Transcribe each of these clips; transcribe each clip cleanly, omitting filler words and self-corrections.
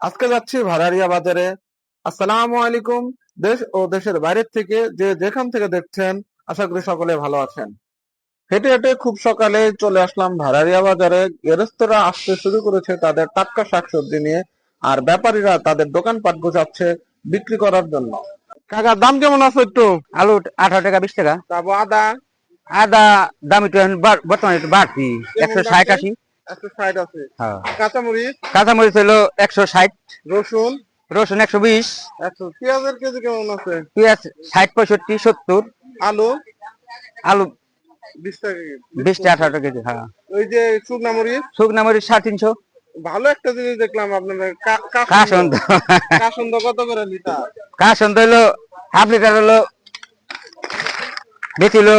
আজকে যাচ্ছি ভাড়ারিয়া বাজারে। আসসালামু আলাইকুম। দেশ ও দেশের বাইরের থেকে যে যেখান থেকে দেখছেন, আশা করি সকলে ভালো আছেন। হেঁটে হেঁটে খুব সকালে চলে আসলাম ভাড়ারিয়া বাজারে। গৃহস্থরা আসতে শুরু করেছে তাদের টাটকা শাকসবজি নিয়ে, আর ব্যাপারীরা তাদের দোকানপাট গোছাচ্ছে বিক্রি করার জন্য। কাকা, দাম কেমন আছে একটু? আলু 18 টাকা 20 টাকা। তারপর আদা আদা দাম একটু এখন বর্তমানে একটু বাড়তি, কেমন 160 যাচ্ছে? 80। 160 আছে। হ্যাঁ, কাঁচামরিচ, কাঁচামরিচ হলো 160, রসুন রসুন 120, 100, পেঁয়াজের কেজি কেমন আছে? পেঁয়াজ 60 65 70, আলু আলু 20 টাকা কেজি, 20 টাকা 18 টাকা কেজি। হ্যাঁ, ওই যে শুকনা মরিচ। শুকনা মরিচ 350। ভালো একটা জিনিস দেখলাম আপনাদের, কাসন্দ। কাসন্দ কাসন্দ কত করে লিটার? কাসন্দ হলো হাফ লিটার হলো বেশি হলো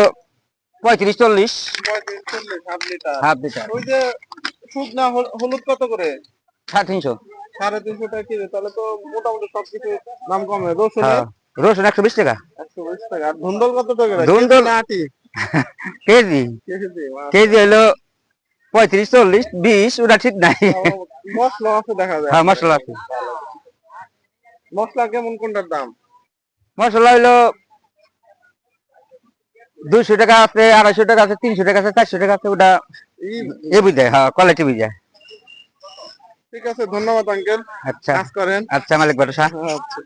35 40। 35 40 হাফ লিটার। হাফ লিটার ওই যে শুকনা হলুদ কত করে? 350। 350 টাকা কেজি। তাহলে তো মোটামুটি সবকিছু দাম কমে। রসুনের হ্যাঁ, রসুন 120 টাকা। 120 টাকা। আর ধুন্দল কত টাকা? কেজি ধুন্দল না আটি? KG KG. কেজি হলো 35 40 20, ওটা ঠিক নাই। মশলা আছে দেখা যায় হ্যাঁ, আপনার মশলা এখানে। আছে। মশলা কেমন, কোনটার দাম? মশলা হইলো 200 টাকা আছে, 250 টাকা আছে, 300 টাকা আছে, 400 টাকা আছে। ওটা এই এ বুঝায়, হ্যাঁ, কোয়ালিটি বুঝায়। ঠিক আছে, ধন্যবাদ আঙ্কেল। আচ্ছা কাজ করেন। আচ্ছা, মালিক বাদশা। আচ্ছা।